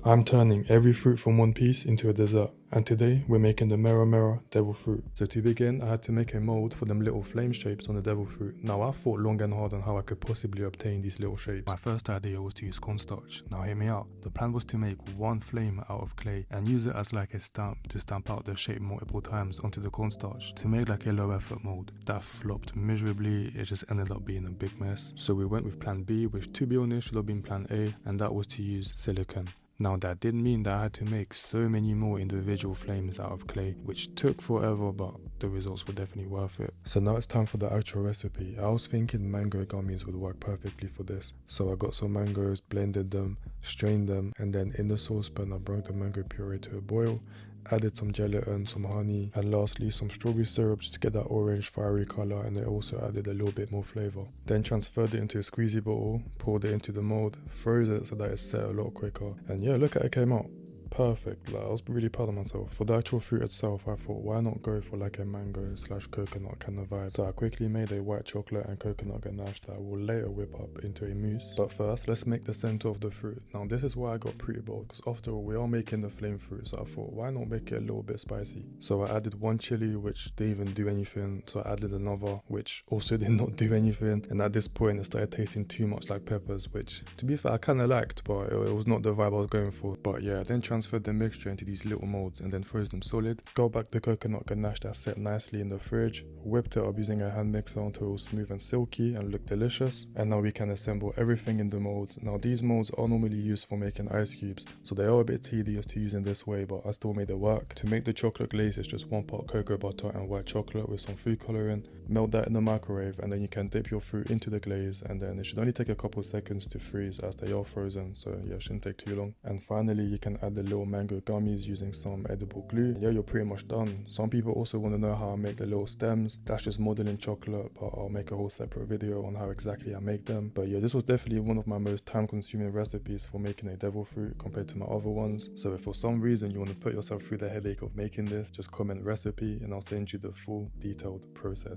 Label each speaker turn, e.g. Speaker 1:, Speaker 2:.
Speaker 1: I'm turning every fruit from One Piece into a dessert, and today we're making the Mera devil fruit. So to begin, I had to make a mold for them little flame shapes on the devil fruit. Now I thought long and hard on how I could possibly obtain these little shapes. My first idea was to use cornstarch. Now hear me out. The plan was to make one flame out of clay and use it as like a stamp to stamp out the shape multiple times onto the cornstarch to make like a low effort mold. That flopped miserably, it just ended up being a big mess. So we went with plan B, which to be honest should have been plan A, and that was to use silicone. Now that did mean that I had to make so many more individual flames out of clay, which took forever, but the results were definitely worth it. So now it's time for the actual recipe. I was thinking mango gummies would work perfectly for this. So I got some mangoes, blended them, strained them, and then in the saucepan I brought the mango puree to a boil, added some gelatin, some honey, and lastly some strawberry syrup just to get that orange fiery color, and it also added a little bit more flavor. Then transferred it into a squeezy bottle, poured it into the mold, froze it so that it set a lot quicker, and yeah, look at it came out perfect. Like, I was really proud of myself. For the actual fruit itself, I thought why not go for like a mango / coconut kind of vibe. So I quickly made a white chocolate and coconut ganache that I will later whip up into a mousse. But first, let's make the center of the fruit. Now this is why I got pretty bold, because after all, we are making the flame fruit, so I thought why not make it a little bit spicy. So I added one chili, which didn't even do anything, so I added another, which also did not do anything, and at this point it started tasting too much like peppers, which to be fair I kind of liked, but it was not the vibe I was going for. But yeah, then transferred the mixture into these little molds and then froze them solid. Got back the coconut ganache that set nicely in the fridge, whipped it up using a hand mixer until it was smooth and silky and looked delicious. And now we can assemble everything in the molds. Now these molds are normally used for making ice cubes, so they are a bit tedious to use in this way, but I still made it work. To make the chocolate glaze, it's just 1 part cocoa butter and white chocolate with some food coloring. Melt that in the microwave, and then you can dip your fruit into the glaze, and then it should only take a couple seconds to freeze as they are frozen, so yeah, it shouldn't take too long. And finally you can add the little mango gummies using some edible glue. Yeah, you're pretty much done. Some people also want to know how I make the little stems. That's just modeling chocolate, but I'll make a whole separate video on how exactly I make them. But yeah, this was definitely one of my most time consuming recipes for making a devil fruit compared to my other ones. So if for some reason you want to put yourself through the headache of making this, just comment recipe and I'll send you the full detailed process.